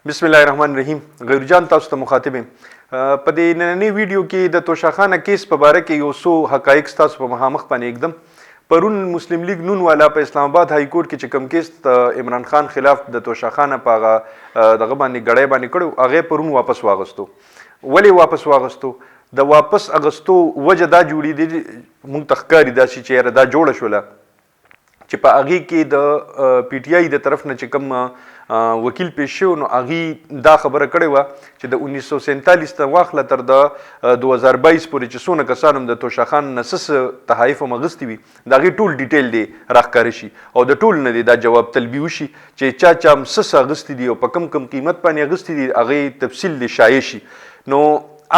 بسم الله الرحمن الرحیم. غیر جان تاسو ته مخاطب یم. په دې نننۍ ویډیو کې د توشاخانه کیس په باره کې یو څو حقایق تاسو په مخامخ باندې اکدم. پرون مسلم لیگ نون والا په اسلام آباد های کورټ کې چې کوم کیس د عمران خان خلاف د توشاخانه په هغه دغه باندې ګړی باندې کړو هغه پرون واپس واغستو. ولې واپس واغستو؟ د واپس اغستو وجه دا جوړې دي مونږ ته ښکاري داسې چې دا جوړه شوله چې په هغې کې د پی ټي آی د طرف نه چې کوم وکیل پیش شو نو هغې دا خبره کړې وه چې د 1947 نه واخله تر د 2022 پورې چې څونه کسان هم د توشاخان نه څه تحایف هم اغوستي وي د هغې ټول ډیټیل دی راښکاره شي او د ټول نه دی دا جواب طلبي وشي چې چا هم څه اغوستي دي او په کم قیمت باندې اغوستي دي هغې تفصیل دی شایع شي. نو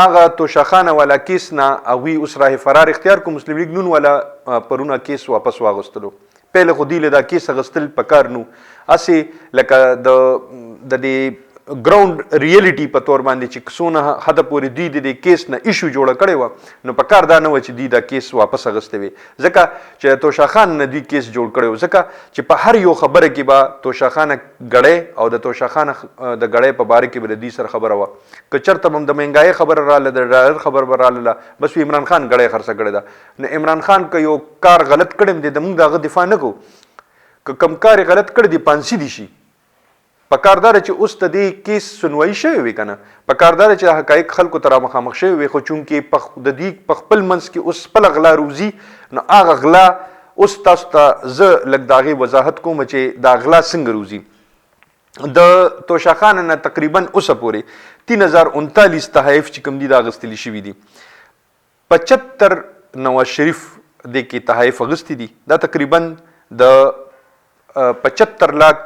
هغه توشاخانه والا کیس نه هغوی اوس راه فرار اختیار کو. مسلم لیگ نون والا پرونه کیس واپس واغوستلو. پهله خو دوی له دا کیس اغوستل پکار نو هسې لکه د دې ګراوند ریالټي په طور باندې چې څونه حده پورې دوی د دې کیس نه ایشو جوړه کړې وه نو پکار دا نه وه چې دوی دا کیس واپس اغوستی وي ځکه چې توشاخان نه دوی کیس جوړ کړی و ځکه چې په هر یو خبره کې به توشاخانه ګړی او د توشاخانه د ګړی په باره کې به د دوی سره خبره وه. که چېرته به هم د مهنګایۍ خبره راله د ډالر خبره به راله بس عمران خان ګړی خرڅه کړې ده. نو عمران خان که یو کار غلط کړی دی د موږ د هغه دفاع نه کوو. که کم کار غلط کړی دی پانسي دي شي. پکاردار چې اوس د دې کیس سنوي شوی وي کنه پکاردار چې حقایق خلکو ته مخامخ شوی وي خو چونکې د دې په خپل منځ کې اوس خپل غلا روزي نو هغه غلا اوس تاسو ته زه لږ د هغې وضاحت کوم چې دا غلا څنګه روزي. د توشاخانه نه تقریبا اوسه پورې 3039 تحایف چې کوم دي دا اغوستلي شوي دي. 75 نواز شریف دې کې تحایف اغوستي دي. دا تقریبا د 75 لاک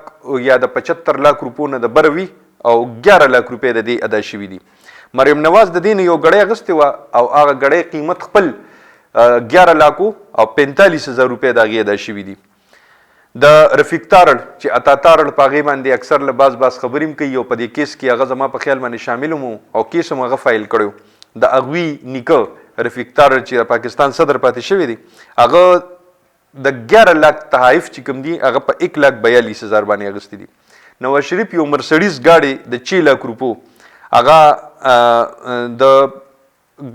یا د 75 لاک روپو نه د بره وي او 11 لاک روپۍ د دې ادا شوي دي. مریم نواز د دې نه یو ګړی اغوستې وه او هغه ګړی قیمت خپل 11 لاکو او 45,000 روپۍ د هغې ادا شوي دي. د رفیق تارړ چې عطا تارړ په هغې باندې اکثر له باز خبرې هم کوي او په دې کیس کې هغه زما په خیال باندې شامل هم او کیس هم هغه فایل کړی د هغوی نیکه رفیق تارړ چې د پاکستان صدر پاتې شوی دی هغه د 11 لاک تحایف چې کوم دي هغه په 1,42,000 باندې اغوستي دي. نواز شریف یو مرسډیز ګاډی د 6 لاک روپو هغه د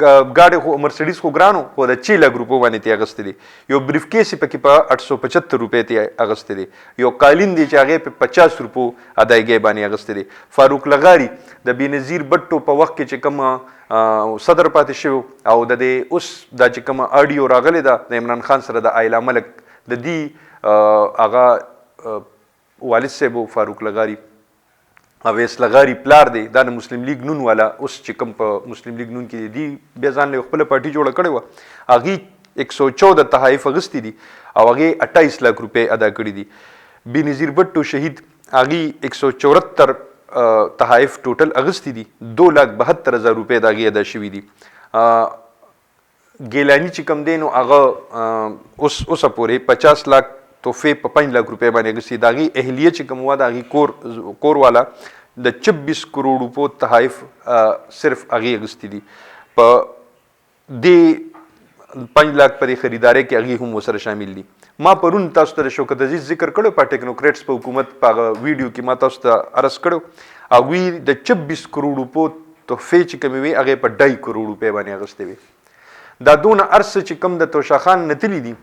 ګاډی خو مرسډیز خو ګرانو خو د 6 لاک روپو باندې تی اغوستي دي. یو بریف کیس یې پکې په 875 روپۍ تی اغوستي دي. یو قالین دی چې هغې په 50 روپو ادایګۍ باندې اغوستي دي. فاروق لغاري د بېنظیر بټو په وخت کې چې کومه صدر پاتې شوی او د دې اوس دا چې کومه اډیو راغلی ده د عمران خان سره د آیلا ملک د دې هغه والد صاحب فاروق لغاري اویس لغاري پلار دی دا د مسلم لیگ نون والا اوس چې کوم په مسلم لیگ نون کې دی بیا ځان له خپله پارټي جوړه کړې وه هغې 114 تحایف اغوستي دي او هغې 28 لاک روپۍ ادا کړي دي. بېنظیر بټو شهید هغې 174 تحایف ټوټل اغوستي دي 2,72,000 روپۍ د هغې ادا شوي دي. ګیلاني چې کوم دی نو هغه اوسه پورې 50 لاک تحفې په 5 لاک روپۍ باندې اغوستي. د هغې اهلیه چې کوم وه د هغې کور والا د 26 کروڑ روپو تحایف صرف هغې اغوستي دي. په دې 5 لاک پرې خریدارۍ کې هغې هم ورسره شامل دي. ما پرون تاسو ته د شوکت عزیز ذکر کړو په ټیکنوکریټس په حکومت په هغه ویډیو کې ما تاسو ته عرض کړو هغوی د 26 کروڑ روپو تحفې چې کومې وي هغې په 2.5 کروڑ روپۍ باندې اغوستې وي. دا دونه ارڅه چې کوم د توشاخان نه تلي دي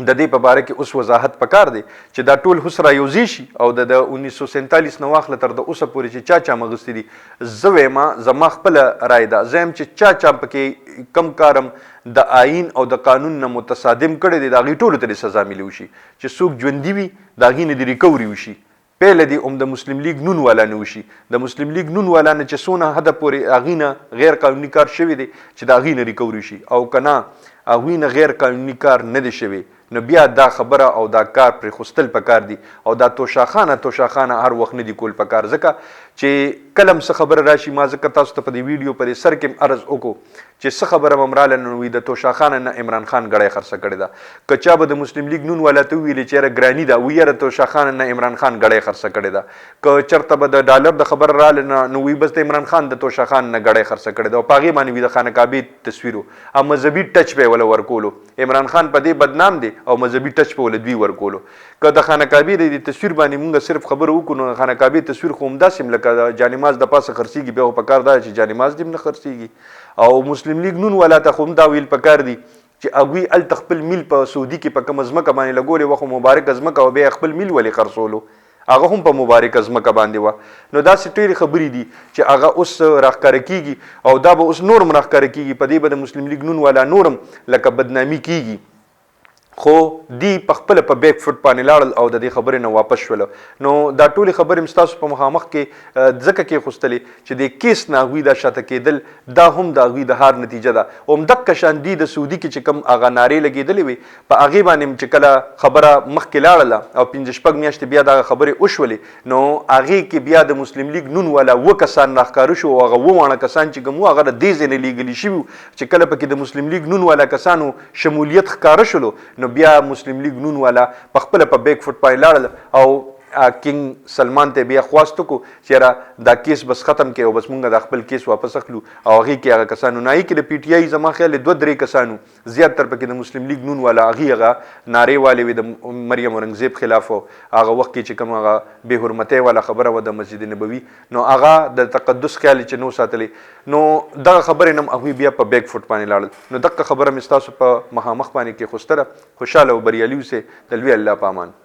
د دې په باره کې اوس وضاحت پکار دی چې دا ټول هوس رایوځي شي او د 1947 نه واخله تر د اوسه پورې چې چا اغوستي دي. زه وایم زما خپله رای ده زه یم چې چا پکې کم کارم د آئین او د قانون نه متصادم کړی دی د هغې ټولو ته د سزا ملي وشي. چې څوک ژوندي وي د هغې نه د ریکوري وشي. پهله دې هم د مسلم لیگ نون والا نه وشي. د مسلم لیگ نون والا نه چې څونه حده پورې هغې نه غیر قانوني کار شوی دی چې د هغې نه ریکوري شي او که نه هغوی نه غیر قانوني کار نه دی شوی نو بیا دا خبره او دا کار پرې خوستل پکار دي او دا توشاخانه هر وخت نه دي کول پکار ځکه چې کله هم څه خبره راشي ما ځکه تاسو ته په دې ویډیو په دې سر کې عرض وکړو چې څه خبره به هم راله نو وي د توشاخانه نه عمران خان ګړی خرڅه کړې ده. که چا به د مسلم لیگ نون والا ته وویلې چې یاره ګراني ده وي یاره توشاخانه نه عمران خان ګړی خرڅه کړې ده. که چېرته به د ډالر د خبره راله نو وي بس د عمران خان د توشاخان نه ګړی خرڅه کړې ده او په هغې باندې وي د خانه کعبې تصویر او مذهبي ټچ به یې ولا ورکولو. عمران خان په دې بدنام دی او مذهبي ټچ په ول دوی ورکولو. که د خانه کعبې د تصویر باندې مونږ صرف خبره وکړو نو خانه کعبې تصویر خو همداسې لکه جانماز د پاسه خرڅېږي بیا خو پکار دا چې جانماز دې نه خرڅېږي. او مسلم لیگ نون والا ته خو هم دا ویل پکار دي چې هغوی هلته خپل میل په سعودي کې په کومه ځمکه باندې لګولې وه خو مبارکه ځمکه وه بیا خپل میل ولې خرڅولو هغه هم په مبارکه ځمکه باندې وه. نو داسې ډېرې خبرې دي چې هغه اوس راښکاره کېږي او دا به اوس نور هم راښکاره کېږي. په دې به د مسلم لیگ نون والا نور هم لکه بدنامي کېږي. خو دی په خپله په بیک فوټ باندې لاړل او د دې خبرې نه واپس شول. نو دا ټولې خبرې مې ستاسو په مخامخ کې ځکه کېښوستلې چې د کیس نه هغوی دا شاته کېدل دا هم د هغوی د هار نتیجه ده. همدقه شان دی د سعودي کې چې کوم هغه نارې لګېدلې وې په هغې باندې چې کله خبره مخکې لاړله او 5-6 میاشتې بیا دغه خبرې وشولې نو هغې کې بیا د مسلم لیگ نون والا 2 کسان راښکاره شو او هغه 2 واړه کسان چې کوم وو هغه د دې ځای نه لیږلي شوي وو چې کله پکې د مسلم لیگ نون والا کسانو شمولیت ښکاره شولو نو بیا مسلم لیگ نون والا په خپله په بیک فوټ باندې لاړل او کنګ سلمان ته بیا خواست وکړو چې یاره دا کیس بس ختم کړي او بس مونږ د خپل کیس واپس اخلو او هغې کې هغه کسانو نه کې د پی ټي آی زما خیال 2-3 کسانو زیاتر پکې د مسلم لیگ نون والا هغې هغه نارې والې وې د مریم اورنګزیب خلاف او هغه وخت کې چې کوم هغه بې حرمتۍ والا خبره وه د مسجد نبوي نو هغه د تقدس خیال چې نو ساتلی نو دغه خبرې نه هم هغوی بیا په بیک فوټ باندې لاړل. نو دغه خبره مې ستاسو په مخامخ باندې کېښوستله. خوشحاله او بریالي اوسئ. د لوی الله په امان.